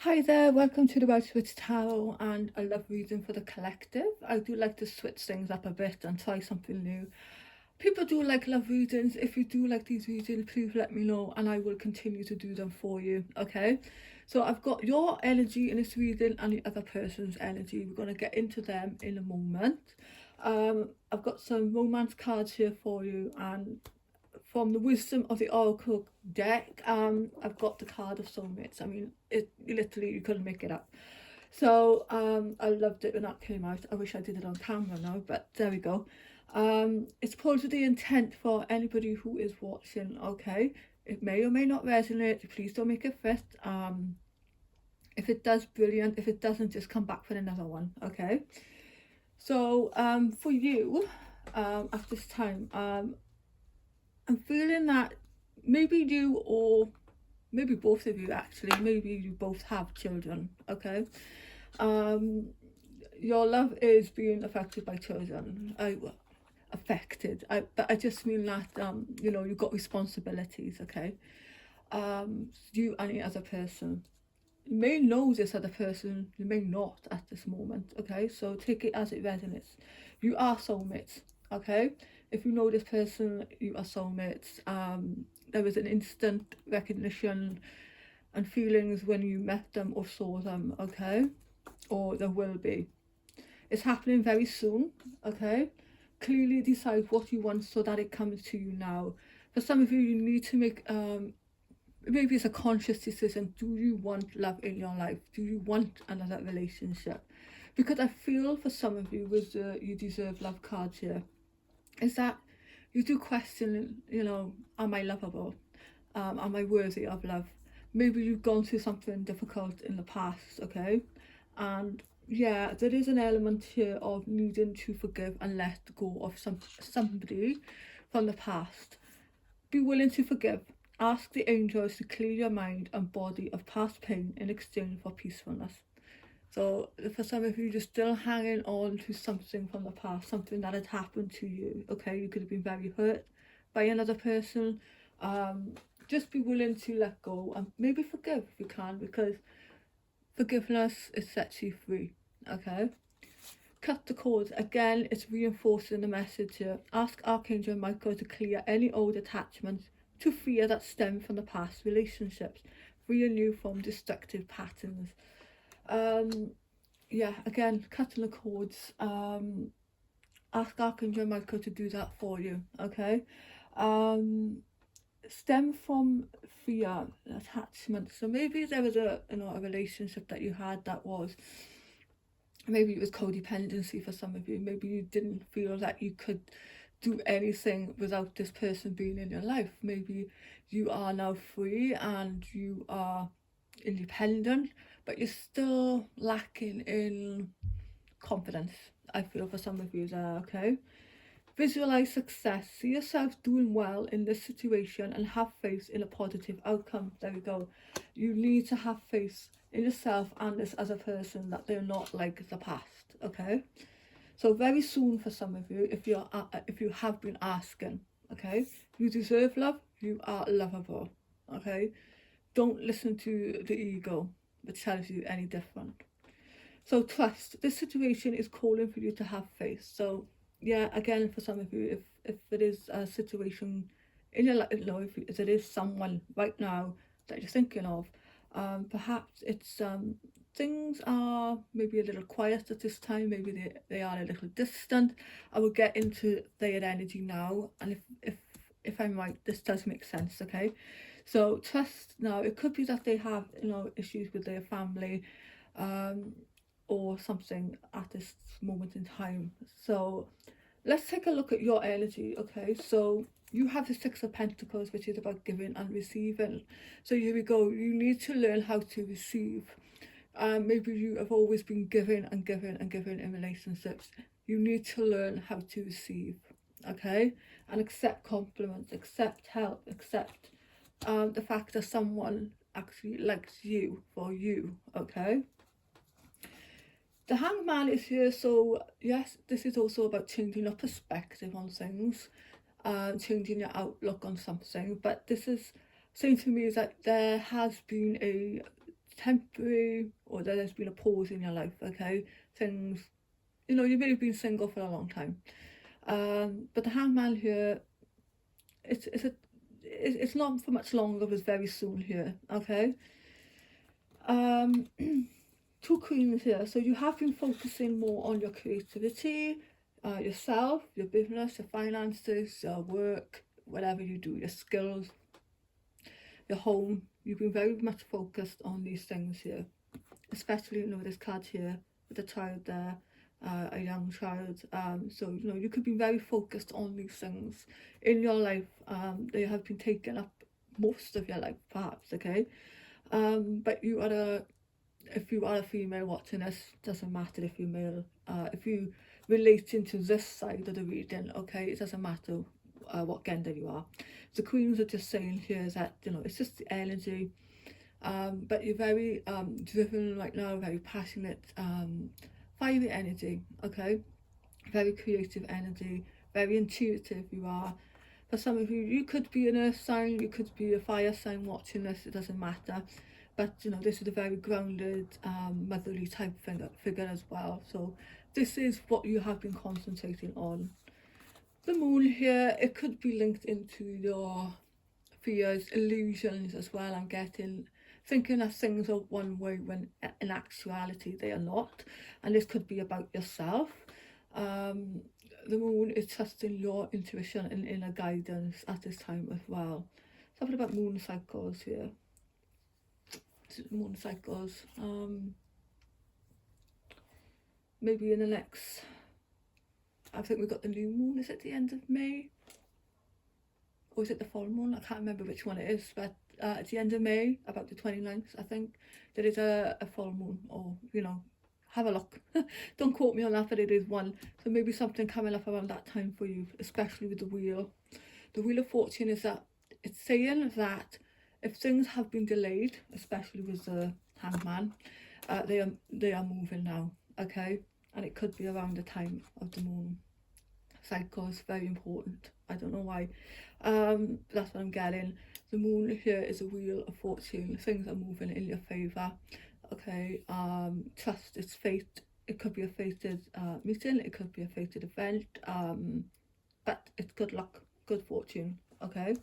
Hi there, welcome to the Wild Switch Tarot and a love reading for the collective. I do like to switch things up a bit and try something new. People do like love readings. If you do like these readings, please let me know and I will continue to do them for you, okay? So I've got your energy in this reading and the other person's energy. We're going to get into them in a moment. I've got some romance cards here for you, and from the wisdom of the oracle deck, I've got the card of soulmates. I mean, it literally, you couldn't make it up. So I loved it when that came out. I wish I did it on camera now, but there we go. It's pulled with the intent for anybody who is watching, okay? It may or may not resonate. Please don't make it fit. If it does, brilliant. If it doesn't, just come back for another one, okay? So for you, at this time, I'm feeling that maybe you, or maybe both of you actually, maybe you both have children, okay? Um, your love is being affected by children. But I just mean that, you've got responsibilities, okay? You and the other person. You may know this other person, you may not at this moment, okay? So take it as it resonates. You are soulmates, okay? If you know this person, you are soulmates. There was an instant recognition and feelings when you met them or saw them, okay? Or there will be. It's happening very soon, okay? Clearly decide what you want so that it comes to you now. For some of you, you need to make maybe it's a conscious decision. Do you want love in your life? Do you want another relationship? Because I feel for some of you with the you deserve love cards here, is that you do question, am I lovable? Am I worthy of love? Maybe you've gone through something difficult in the past, okay? And yeah, there is an element here of needing to forgive and let go of somebody from the past. Be willing to forgive. Ask the angels to clear your mind and body of past pain in exchange for peacefulness. So for some of you, you're still hanging on to something from the past, something that had happened to you. Okay, you could have been very hurt by another person. Just be willing to let go and maybe forgive if you can, because forgiveness is sets you free. Okay. Cut the cords. Again, it's reinforcing the message here. Ask Archangel Michael to clear any old attachments to fear that stem from the past relationships, free and new from destructive patterns. Yeah, again, cutting the cords. Ask Archangel Michael to do that for you, okay? Stem from fear, attachment. So maybe there was a relationship that you had that was, maybe it was codependency for some of you. Maybe you didn't feel that you could do anything without this person being in your life. Maybe you are now free and you are independent, but you're still lacking in confidence. I feel for some of you there, okay? Visualize success. See yourself doing well in this situation and have faith in a positive outcome. There we go. You need to have faith in yourself and this other person, that they're not like the past, okay? So very soon for some of you, if you have been asking, okay, you deserve love. You are lovable, okay? Don't listen to the ego that tells you any different. So trust. This situation is calling for you to have faith. So yeah, again, for some of you, if it is a situation in your life, if it is someone right now that you're thinking of, perhaps it's things are maybe a little quiet at this time. Maybe they are a little distant. I will get into their energy now, and if I'm right, this does make sense. Okay, so trust now. It could be that they have issues with their family. Um, or something at this moment in time. So let's take a look at your energy, okay? So you have the Six of Pentacles, which is about giving and receiving. So here we go. You need to learn how to receive. Maybe you have always been giving and giving and giving in relationships. You need to learn how to receive, okay? And accept compliments, accept help, accept the fact that someone actually likes you for you, okay? The Hangman is here, so yes, this is also about changing your perspective on things, changing your outlook on something. But this is saying to me that there has been a temporary, or that there's been a pause in your life, okay? Things, you know, you may have been single for a long time. But the hangman here, it's not for much longer, but very soon here, okay? Two queens here, so you have been focusing more on your creativity, yourself, your business, your finances, your work, whatever you do, your skills, your home. You've been very much focused on these things here, especially, you know, this card here with a child there, a young child. So, you know, you could be very focused on these things in your life. They have been taking up most of your life, perhaps, okay? But if you are a female watching this, doesn't matter if you're male. If you relating to this side of the reading, okay, it doesn't matter what gender you are. The queens are just saying here that, you know, it's just the energy. But you're very driven right now, very passionate, fiery energy, okay? Very creative energy, very intuitive you are. For some of you, you could be an earth sign, you could be a fire sign watching this, it doesn't matter. But, you know, this is a very grounded, motherly type figure as well. So this is what you have been concentrating on. The moon here, it could be linked into your fears, illusions as well. I'm getting thinking that things are one way when in actuality they are not, and this could be about yourself. The moon is trusting your intuition and inner guidance at this time as well. Something about moon cycles here. Moon cycles. Maybe in the next, I think we've got the new moon, is it the end of May? Or is it the full moon? I can't remember which one it is, but at the end of May, about the 29th, I think, there is a full moon, or, you know, have a look. Don't quote me on that, but it is one. So maybe something coming up around that time for you, especially with the wheel. The Wheel of Fortune is that it's saying that if things have been delayed, especially with the Hangman, they are moving now, okay? And it could be around the time of the moon cycle. Is very important. I don't know why. That's what I'm getting. The moon here is a Wheel of Fortune. Things are moving in your favour, okay? Trust it's fate. It could be a fated meeting, it could be a fated event, but it's good luck, good fortune, okay?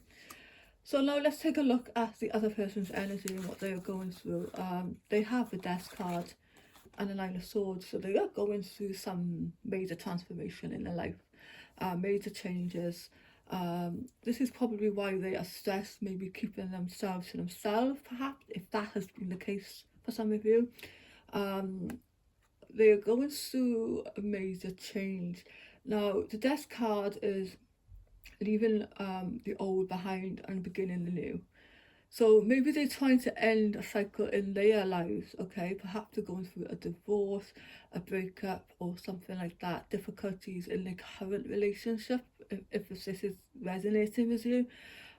So now let's take a look at the other person's energy and what they are going through. They have the Death card and the Nine of Swords, so they are going through some major transformation in their life, major changes. This is probably why they are stressed, maybe keeping themselves to themselves, perhaps, if that has been the case for some of you. They are going through a major change. Now, the Death card is leaving the old behind and beginning the new. So maybe they're trying to end a cycle in their lives, okay? Perhaps they're going through a divorce, a breakup, or something like that. Difficulties in their current relationship, if this is resonating with you.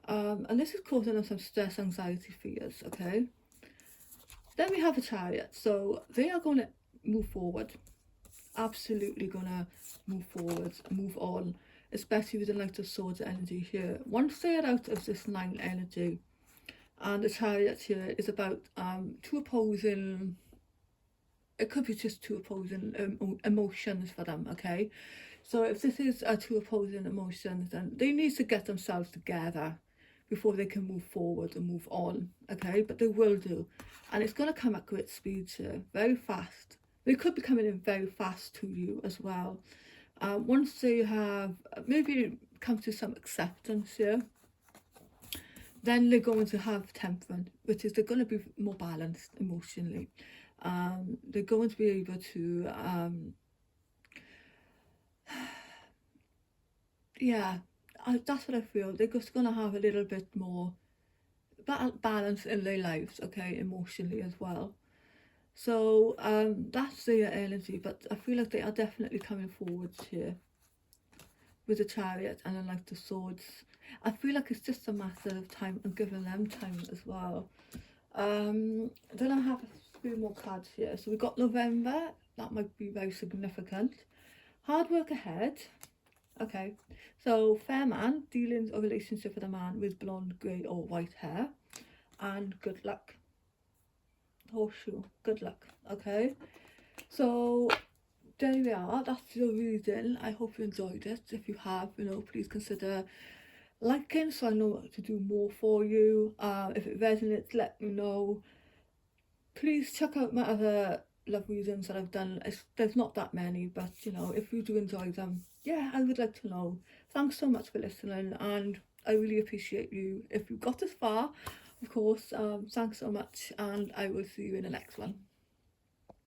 And this is causing them some stress, anxiety, fears, okay? Then we have a Chariot. So they are going to move forward. Absolutely going to move forward, move on. Especially with the Knight of Swords energy here. Once they are out of this 9 energy, and the Chariot here is about two opposing, it could be just two opposing emotions for them, okay? So if this is two opposing emotions, then they need to get themselves together before they can move forward and move on, okay? But they will do. And it's going to come at great speed here, very fast. They could be coming in very fast to you as well. Once they have maybe come to some acceptance here, then they're going to have temperance, which is they're going to be more balanced emotionally. They're going to be able to, that's what I feel. They're just going to have a little bit more balance in their lives, okay, emotionally as well. So that's their energy, but I feel like they are definitely coming forward here with the Chariot and the Knight of Swords. I feel like it's just a matter of time and giving them time as well. Then I have a few more cards here. So we've got November, that might be very significant. Hard work ahead. Okay, so fair man, dealing a relationship with a man with blonde, grey or white hair, and good luck. horseshoe. Good luck. Okay, so there we are. That's your reading. I hope you enjoyed it. If you have, please consider liking so I know what to do more for you. If it resonates, let me know. Please check out my other love readings that I've done. There's not that many, but if you do enjoy them, yeah, I would like to know. Thanks so much for listening, and I really appreciate you. If you got this far, of course, thanks so much, and I will see you in the next one.